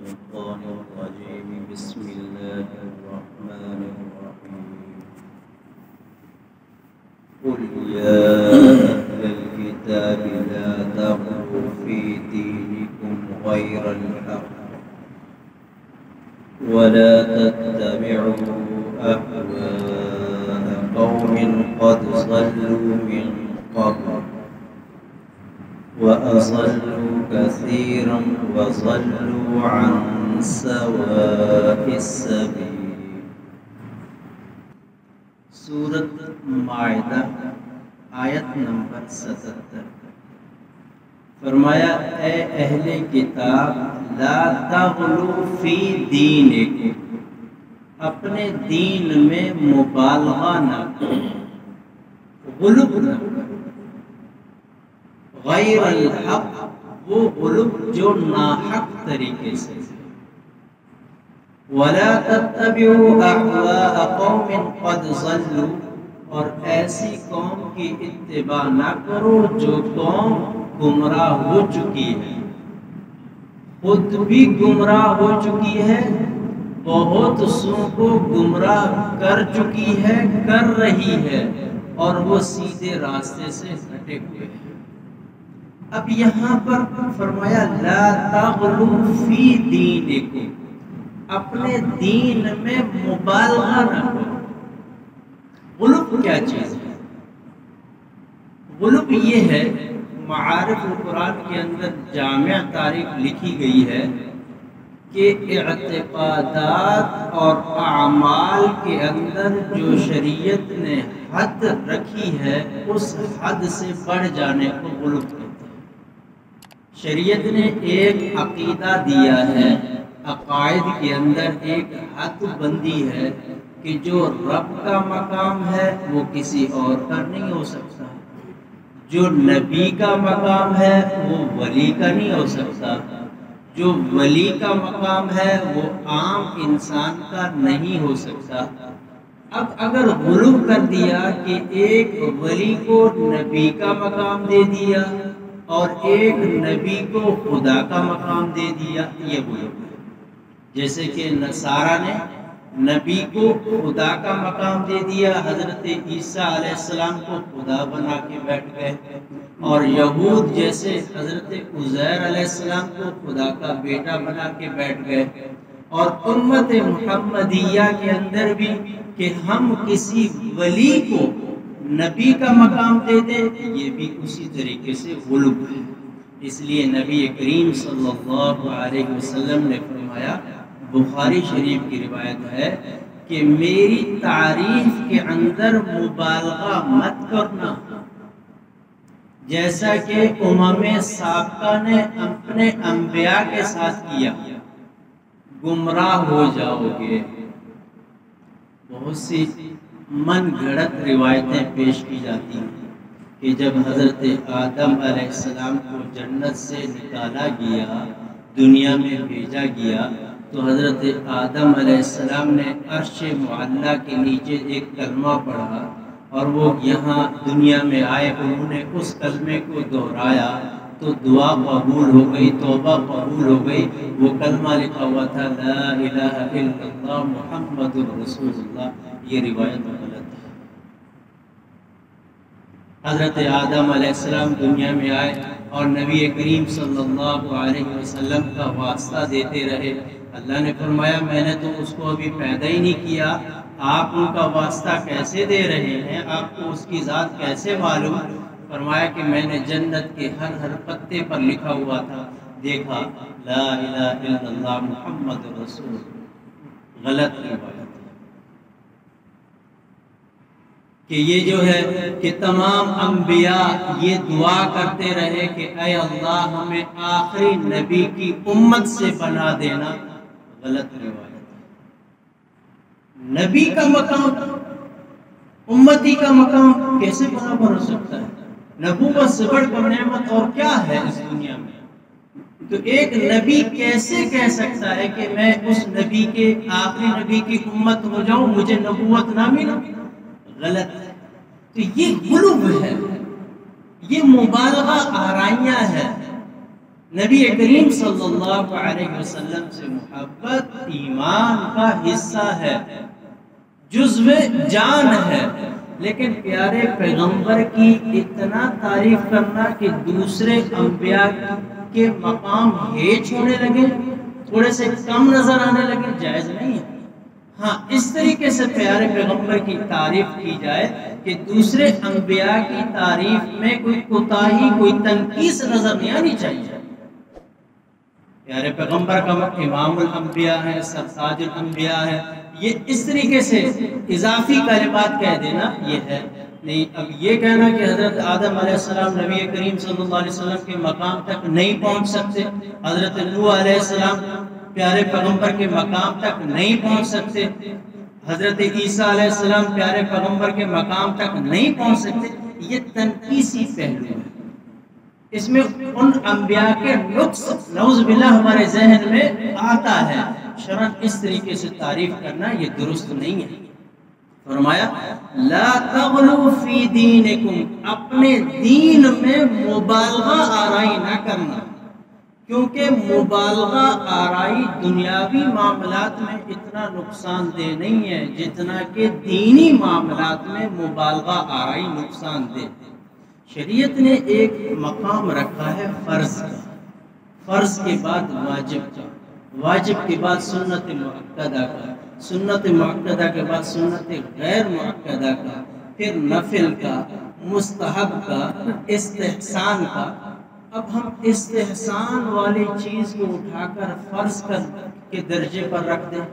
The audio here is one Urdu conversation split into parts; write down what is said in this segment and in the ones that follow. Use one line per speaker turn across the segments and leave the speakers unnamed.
الشيطان الرجيم بسم الله الرحمن الرحيم قل يا أهل الكتاب لا تغلوا في دينكم غير الحق ولا تتبعوا أهواء قوم قد ضلوا من قبل وأضلوا كثيرا وضلوا عن سواء السبيل۔ سورۃ مائدہ آیت نمبر 77۔ فرمایا اے اہل کتاب لا تغلوا فی دینکم، اپنے دین میں مبالغہ نہ کرو، غلو نہ کرو، غیر الحق، وہ غلو جو ناحق طریقے سے، ولا تتبعوا اهواء قوم قد ضلوا، اور ایسی قوم کی اتباع نہ کرو جو قوم گمراہ ہو چکی ہے، خود بھی گمراہ ہو چکی ہے، بہت سو کو گمراہ کر چکی ہے، کر رہی ہے، اور وہ سیدھے راستے سے ہٹے ہوئے ہیں۔ اب یہاں پر فرمایا لا تغلوا فی دینکم، اپنے دین میں مبالغہ نہ کرو۔ غلو کیا چیز ہے؟ غلو یہ ہے، معارف القرآن کے اندر جامع تعریف لکھی گئی ہے کہ اعتقادات اور اعمال کے اندر جو شریعت نے حد رکھی ہے اس حد سے بڑھ جانے کو غلو کہتے ہیں۔ شریعت نے ایک عقیدہ دیا ہے، عقائد کے اندر ایک حد بندی ہے کہ جو رب کا مقام ہے وہ کسی اور کا نہیں ہو سکتا، جو نبی کا مقام ہے وہ ولی کا نہیں ہو سکتا، جو ولی کا مقام ہے وہ عام انسان کا نہیں ہو سکتا۔ اب اگر غلو کر دیا کہ ایک ولی کو نبی کا مقام دے دیا اور ایک نبی کو خدا کا مقام دے دیا، یہ غلو ہے۔ جیسے کہ نصارہ نے نبی کو خدا کا مقام دے دیا، حضرت عیسیٰ علیہ السلام کو خدا بنا کے بیٹھ گئے، اور یہود جیسے حضرت عزیر علیہ السلام کو خدا کا بیٹا بنا کے بیٹھ گئے، اور امت محمدیہ کے اندر بھی کہ ہم کسی ولی کو نبی کا مقام دے دیں، یہ بھی اسی طریقے سے غلو ہے۔ اس لیے نبی کریم صلی اللہ علیہ وسلم نے فرمایا، بخاری شریف کی روایت ہے کہ میری تعریف کے اندر مبالغہ مت کرنا، جیسا کہ امم سابقہ نے اپنے انبیاء کے ساتھ کیا، گمراہ ہو جاؤ گے۔ بہت سی من گھڑت روایتیں پیش کی جاتی ہیں کہ جب حضرت آدم علیہ السلام کو جنت سے نکالا گیا، دنیا میں بھیجا گیا، تو حضرت آدم علیہ السلام نے عرش معلیٰ کے نیچے ایک کلمہ پڑھا، اور وہ یہاں دنیا میں آئے، انہوں نے اس کلمے کو دہرایا تو دعا قبول ہو گئی، توبہ قبول ہو گئی۔ وہ کلمہ لکھا ہوا تھا لا الہ الا اللہ محمد رسول اللہ۔ یہ روایت غلط ہے۔ حضرت آدم علیہ السلام دنیا میں آئے اور نبی کریم صلی اللہ علیہ وسلم کا واسطہ دیتے رہے۔ اللہ نے فرمایا میں نے تو اس کو ابھی پیدا ہی نہیں کیا، آپ ان کا واسطہ کیسے دے رہے ہیں؟ آپ کو اس کی ذات کیسے معلوم؟ فرمایا کہ میں نے جنت کے ہر ہر پتے پر لکھا ہوا تھا، دیکھا لا الہ الا اللہ محمد رسول اللہ۔ غلط روایت ہے کہ یہ جو ہے کہ تمام انبیاء یہ دعا کرتے رہے کہ اے اللہ ہمیں آخری نبی کی امت سے بنا دینا۔ غلط روایت ہے۔ نبی کا مقام امتی کا مقام کیسے برابر ہو سکتا ہے؟ نبوت سے بڑھ کر نعمت اور کیا ہے اس دنیا میں؟ تو ایک نبی کیسے کہہ سکتا ہے کہ میں اس نبی کے آخری نبی کی امت ہو جاؤں، مجھے نبوت نہ ملا؟ غلط ہے۔ تو یہ غلو ہے، یہ مبالغہ آرائیاں ہے۔ نبی کریم صلی اللہ علیہ وسلم سے محبت ایمان کا حصہ ہے، جزو جان ہے، لیکن پیارے پیغمبر کی اتنا تعریف کرنا کہ دوسرے انبیاء کے مقام ہیچ ہونے لگے، تھوڑے سے کم نظر آنے لگے، جائز نہیں ہے۔ ہاں اس طریقے سے پیارے پیغمبر کی تعریف کی جائے کہ دوسرے انبیاء کی تعریف میں کوئی کوتاہی، کوئی تنقیص نظر نہیں آنی چاہیے۔ پیارے پیغمبر کا امام الانبیاء ہے، سرتاج الانبیاء ہے، یہ اس طریقے سے اضافی کلمات کہہ دینا یہ ہے نہیں۔ اب یہ کہنا کہ حضرت آدم علیہ السلام نبی کریم صلی اللہ علیہ وسلم کے مقام تک نہیں پہنچ سکتے، حضرت نوح علیہ السلام پیارے پیغمبر کے مقام تک نہیں پہنچ سکتے، حضرت عیسیٰ علیہ السلام پیارے پیغمبر کے مقام تک نہیں پہنچ سکتے، یہ تنقیصی پہلو ہے۔ اس میں ان انبیاء کے نقص نعوذ باللہ ہمارے ذہن میں آتا ہے، شرعاً اس طریقے سے تعریف کرنا یہ درست نہیں ہے۔ فرمایا لا تغلو فی دینکم، اپنے دین میں مبالغہ آرائی نہ کرنا، کیونکہ مبالغہ آرائی دنیاوی معاملات میں اتنا نقصان دہ نہیں ہے جتنا کہ دینی معاملات میں مبالغہ آرائی نقصان دہ۔ شریعت نے ایک مقام رکھا ہے فرض کا، فرض کے بعد واجب کا، واجب کے بعد سنت مؤکدہ کا، سنت مؤکدہ کے بعد سنت غیر مؤکدہ کا، پھر نفل کا، مستحب کا، استحسان کا۔ اب ہم استحسان والی چیز کو اٹھا کر فرض کے درجے پر رکھ دیں،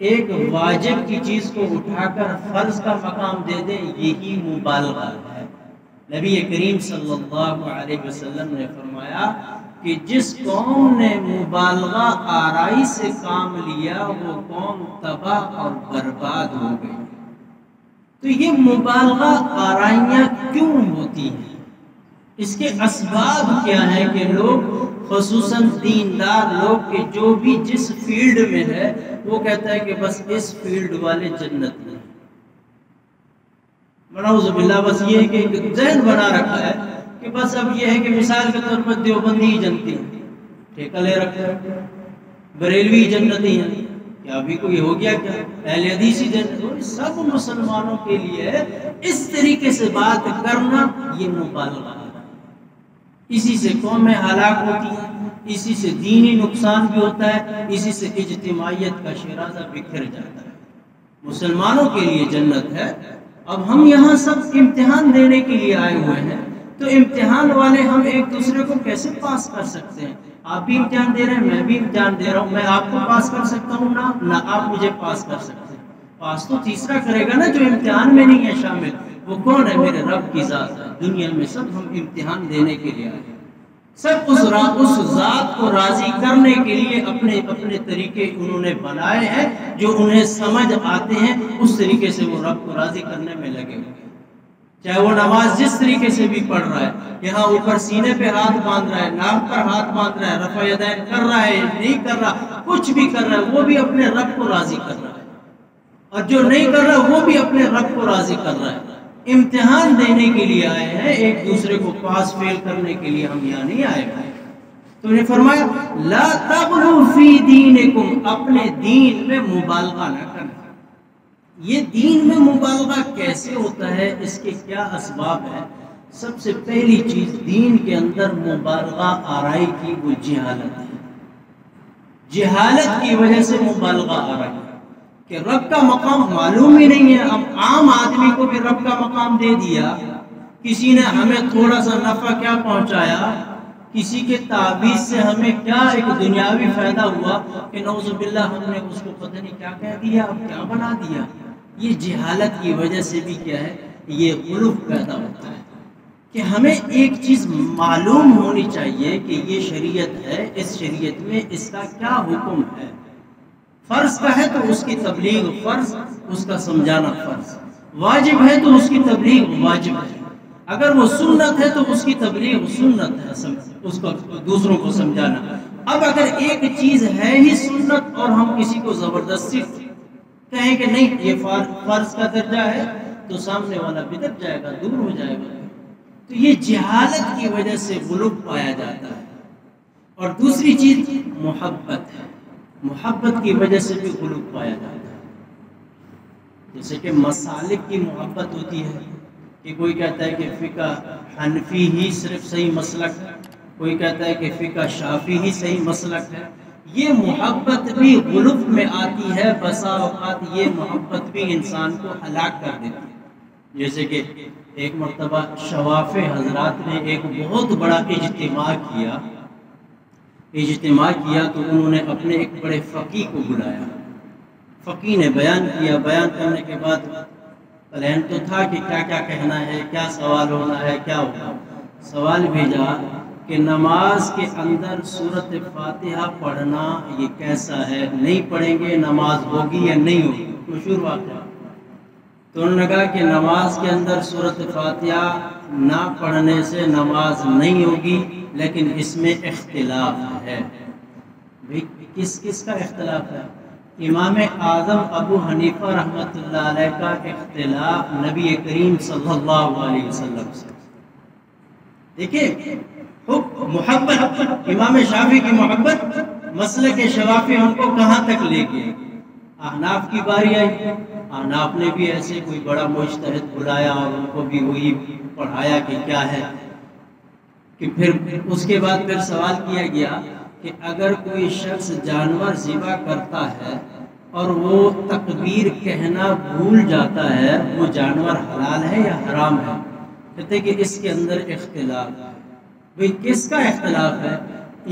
ایک واجب کی چیز کو اٹھا کر فرض کا مقام دے دیں، یہی مبالغہ ہے۔ نبی کریم صلی اللہ علیہ وسلم نے فرمایا کہ جس قوم نے مبالغہ آرائی سے کام لیا وہ قوم تباہ اور برباد ہو گئی۔ تو یہ مبالغہ آرائیاں کیوں ہوتی ہیں؟ اس کے اسباب کیا ہیں کہ لوگ خصوصاً دیندار لوگ کہ جو بھی جس فیلڈ میں ہے وہ کہتا ہے کہ بس اس فیلڈ والے جنت میں، نعوذ باللہ بس یہ ہے کہ ذہن بنا رکھا ہے کہ بس اب یہ ہے کہ مثال کے طور پر دیوبندی ہی جنتی ہے، ٹھیکہ لے رکھا ہے، بریلوی جنتی ہیں، کیا ابھی کوئی ہو گیا کیا؟ اہل حدیثی جنت، سب مسلمانوں کے لیے اس طریقے سے بات کرنا یہ مبالغہ ہے۔ اسی سے قومیں ہلاک ہوتی ہیں، اسی سے دینی نقصان بھی ہوتا ہے، اسی سے اجتماعیت کا شیرازہ بکھر جاتا ہے۔ مسلمانوں کے لیے جنت ہے۔ اب ہم یہاں سب امتحان دینے کے لیے آئے ہوئے ہیں، تو امتحان والے ہم ایک دوسرے کو کیسے پاس کر سکتے ہیں؟ آپ بھی امتحان دے رہے ہیں، میں بھی امتحان دے رہا ہوں، میں آپ کو پاس کر سکتا ہوں نہ آپ مجھے پاس کر سکتے ہیں۔ پاس تو تیسرا کرے گا نا جو امتحان میں نہیں ہے شامل، وہ کون ہے؟ میرے رب کی ذات ہے۔ دنیا میں سب ہم امتحان دینے کے لیے آئے ہیں، سب اس ذات کو راضی کرنے کے لیے اپنے اپنے طریقے انہوں نے بنائے ہیں، جو انہیں سمجھ آتے ہیں اس طریقے سے وہ رب کو راضی کرنے میں لگے ہوئے ہیں۔ چاہے وہ نماز جس طریقے سے بھی پڑھ رہا ہے، یہاں اوپر سینے پہ ہاتھ باندھ رہا ہے، ناک پر ہاتھ باندھ رہا ہے، رفع یدین کر رہا ہے، نہیں کر رہا، کچھ بھی کر رہا ہے، وہ بھی اپنے رب کو راضی کر رہا ہے، اور جو نہیں کر رہا وہ بھی اپنے رب کو راضی کر رہا ہے۔ امتحان دینے کے لیے آئے ہیں، ایک دوسرے کو پاس فیل کرنے کے لیے ہم یہاں نہیں آئے ہیں۔ تو انہیں فرمایا لا تغلو فی دینکم، اپنے دین میں مبالغہ نہ کرنا۔ یہ دین میں مبالغہ کیسے ہوتا ہے، اس کے کیا اسباب ہیں؟ سب سے پہلی چیز دین کے اندر مبالغہ آرائی کی وہ جہالت ہے۔ جہالت کی وجہ سے مبالغہ آرائی کہ رب کا مقام معلوم ہی نہیں ہے۔ اب عام آدمی کو بھی رب کا مقام دے دیا، کسی نے ہمیں تھوڑا سا نفع کیا پہنچایا، کسی کے تعویذ سے ہمیں کیا ایک دنیاوی فائدہ ہوا کہ نعوذ باللہ ہم نے اس کو پتہ نہیں کیا کہہ دیا، اب کیا بنا دیا۔ یہ جہالت کی وجہ سے بھی کیا ہے، یہ غلو پیدا ہوتا ہے کہ ہمیں ایک چیز معلوم ہونی چاہیے کہ یہ شریعت ہے، اس شریعت میں اس کا کیا حکم ہے۔ فرض کا ہے تو اس کی تبلیغ فرض، اس کا سمجھانا فرض، واجب ہے تو اس کی تبلیغ واجب ہے، اگر وہ سنت ہے تو اس کی تبلیغ سنت ہے، اس کو دوسروں کو سمجھانا۔ اب اگر ایک چیز ہے ہی سنت اور ہم کسی کو زبردستی کہیں کہ نہیں یہ فرض کا درجہ ہے، تو سامنے والا بدعت جائے گا، دور ہو جائے گا۔ تو یہ جہالت کی وجہ سے غلو پایا جاتا ہے۔ اور دوسری چیز محبت ہے، محبت کی وجہ سے بھی غلو پایا جاتا ہے۔ جیسے کہ مسالک کی محبت ہوتی ہے کہ کوئی کہتا ہے کہ فقہ حنفی ہی صرف صحیح مسلک ہے، کوئی کہتا ہے کہ فقہ شافی ہی صحیح مسلک ہے۔ یہ محبت بھی غلو میں آتی ہے، بسا اوقات یہ محبت بھی انسان کو ہلاک کر دیتی ہے۔ جیسے کہ ایک مرتبہ شواف حضرات نے ایک بہت بڑا اجتماع کیا تو انہوں نے اپنے ایک بڑے فقیہ کو بلایا، فقیہ نے بیان کیا، بیان کرنے کے بعد پلان تو تھا کہ کیا کیا کہنا ہے، کیا سوال ہونا ہے، کیا ہوگا۔ سوال بھیجا کہ نماز کے اندر سورۃ فاتحہ پڑھنا یہ کیسا ہے، نہیں پڑھیں گے نماز ہوگی یا نہیں ہوگی؟ مشہور واقعہ۔ تو انہوں نے کہا کہ نماز کے اندر سورۃ فاتحہ نہ پڑھنے سے نماز نہیں ہوگی، لیکن اس میں اختلاف ہے۔ بھئی کس کا اختلاف ہے؟ امام اعظم ابو حنیفہ رحمۃ اللہ علیہ کا اختلاف نبی کریم صلی اللہ علیہ وسلم سے۔ دیکھیں محبت، امام شافعی کی محبت مسلک شوافی ان کو کہاں تک لے گئے۔ احناف کی باری آئی، احناف نے بھی ایسے کوئی بڑا مجتہد بلایا اور ان کو بھی وہی پڑھایا کہ کیا ہے، کہ پھر اس کے بعد پھر سوال کیا گیا کہ اگر کوئی شخص جانور ذبح کرتا ہے اور وہ تکبیر کہنا بھول جاتا ہے، وہ جانور حلال ہے یا حرام ہے؟ کہتے کہ اس کے اندر اختلاف ہے۔ بھئی کس کا اختلاف ہے؟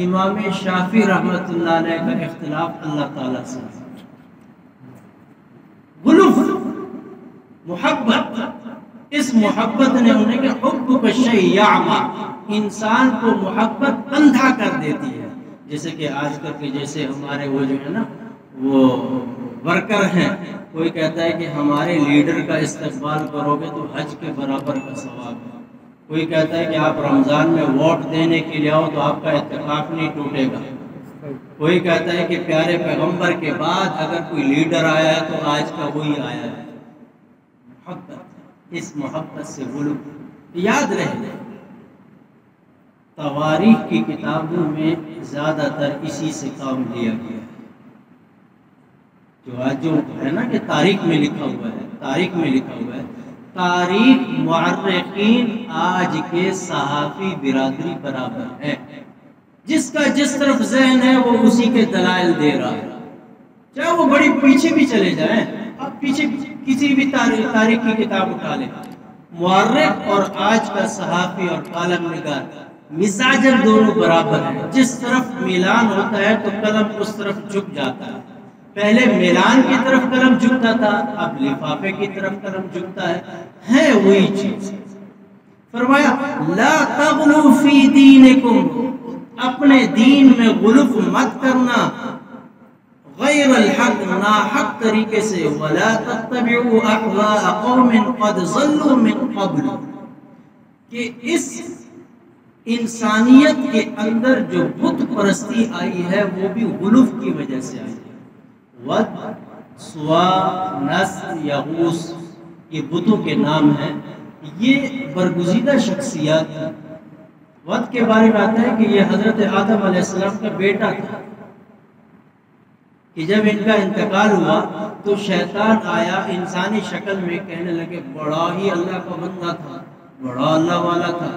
امام شافعی رحمۃ اللہ علیہ کا اختلاف اللہ تعالیٰ سے۔ غلو، محبت، اس محبت نے انہیں کہ حب الشیء یعمی، انسان کو محبت اندھا کر دیتی ہے۔ جیسے کہ آج کل کے جیسے ہمارے وہ جو ہے نا وہ ورکر ہیں، کوئی کہتا ہے کہ ہمارے لیڈر کا استقبال کرو گے تو حج کے برابر کا ثواب ہے، کوئی کہتا ہے کہ آپ رمضان میں ووٹ دینے کے لیے آؤ تو آپ کا اتفاق نہیں ٹوٹے گا، کوئی کہتا ہے کہ پیارے پیغمبر کے بعد اگر کوئی لیڈر آیا ہے تو آج کا وہی آیا ہے۔ محبت، اس محبت سے غلو یاد رہے۔ تواریخ کی کتابوں میں زیادہ تر اسی سے کام لیا گیا ہے، جو آج جو ہے نا کہ تاریخ میں لکھا ہوا ہے، تاریخ میں لکھا ہوا ہے، تاریخ مورخین آج کے صحافی برادری برابر ہے، جس کا جس طرف ذہن ہے وہ اسی کے دلائل دے رہا ہے، چاہے وہ بڑی پیچھے بھی چلے جائیں، آپ پیچھے کسی بھی تاریخ کی کتاب اٹھا لیں، مورخ اور آج کا صحافی اور کالم نگار مزاجن دونوں برابر ہیں، جس طرف میلان ہوتا ہے تو قلم اس طرف جھک جاتا ہے، پہلے میلان کی طرف قلم جھکتا تھا، اب لفافے کی طرف قلم جھکتا ہے وہی چیز۔ فرمایا لا تغلو فی دینکم، اپنے دین میں غلو مت کرنا، غیر الحق، ناحق طریقے سے، ولا تتبعوا اهواء قوم قد ضلوا من قبل، کہ اس انسانیت کے اندر جو بت پرستی آئی ہے وہ بھی غلو کی وجہ سے آئی ہے۔ ود، سوا، نسر، یغوث، یہ بتوں کے نام ہیں، یہ برگزیدہ شخصیات ہیں۔ ود کے بارے میں آتا ہے کہ یہ حضرت آدم علیہ السلام کا بیٹا تھا، کہ جب ان کا انتقال ہوا تو شیطان آیا انسانی شکل میں، کہنے لگے بڑا ہی اللہ کا بندہ تھا، بڑا اللہ والا تھا،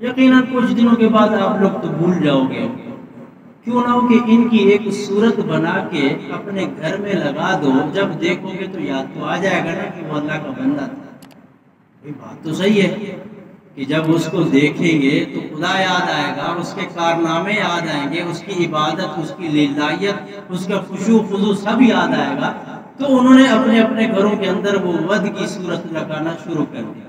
یقیناً کچھ دنوں کے بعد آپ لوگ تو بھول جاؤ گے، کیوں نہ ہو کہ ان کی ایک صورت بنا کے اپنے گھر میں لگا دو، جب دیکھو گے تو یاد تو آ جائے گا نا کہ وہ اللہ کا بندہ تھا۔ یہ بات تو صحیح ہے کہ جب اس کو دیکھیں گے تو خدا یاد آئے گا، اس کے کارنامے یاد آئیں گے، اس کی عبادت، اس کی للہیت، اس کا خشوع خضوع سب یاد آئے گا۔ تو انہوں نے اپنے اپنے گھروں کے اندر وہ ود کی صورت لگانا شروع کر دیا۔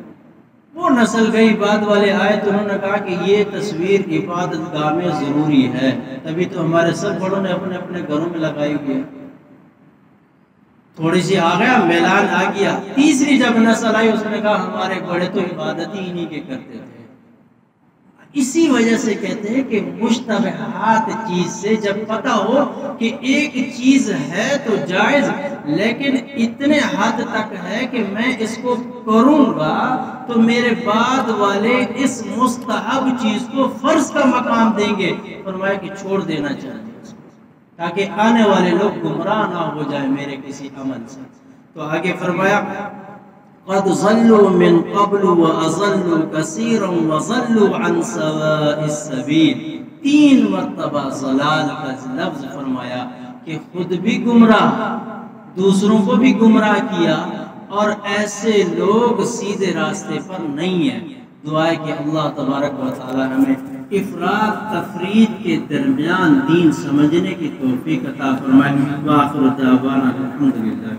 وہ نسل گئی، بعد والے آئے تو انہوں نے کہا کہ یہ تصویر عبادت گاہ میں ضروری ہے، تبھی تو ہمارے سب بڑوں نے اپنے اپنے گھروں میں لگائی ہوئی ہے۔ تھوڑی سی آ گیا، میلان آ گیا، تیسری جب نسل آئی اس نے کہا ہمارے بڑے تو عبادت ہی انہی کے کرتے تھے۔ اسی وجہ سے کہتے ہیں کہ مشتبہات چیز سے جب پتہ ہو کہ ایک چیز ہے تو جائز، لیکن اتنے حد تک ہے کہ میں اس کو کروں گا تو میرے بعد والے اس مستحب چیز کو فرض کا مقام دیں گے، فرمایا کہ چھوڑ دینا چاہیے تاکہ آنے والے لوگ گمراہ نہ ہو جائیں میرے کسی عمل سے۔ تو آگے فرمایا قد ضلوا من قبل واضلوا كثيرا وضلوا عن سواء السبيل، 3 مرتبہ ضلال کا لفظ فرمایا کہ خود بھی گمراہ، دوسروں کو بھی گمراہ کیا، اور ایسے لوگ سیدھے راستے پر نہیں ہیں۔ دعا ہے کہ اللہ تبارک و تعالی ہمیں افراط تفرید کے درمیان دین سمجھنے کی توفیق عطا فرمائے۔ وآخر دعوانا الحمدللہ۔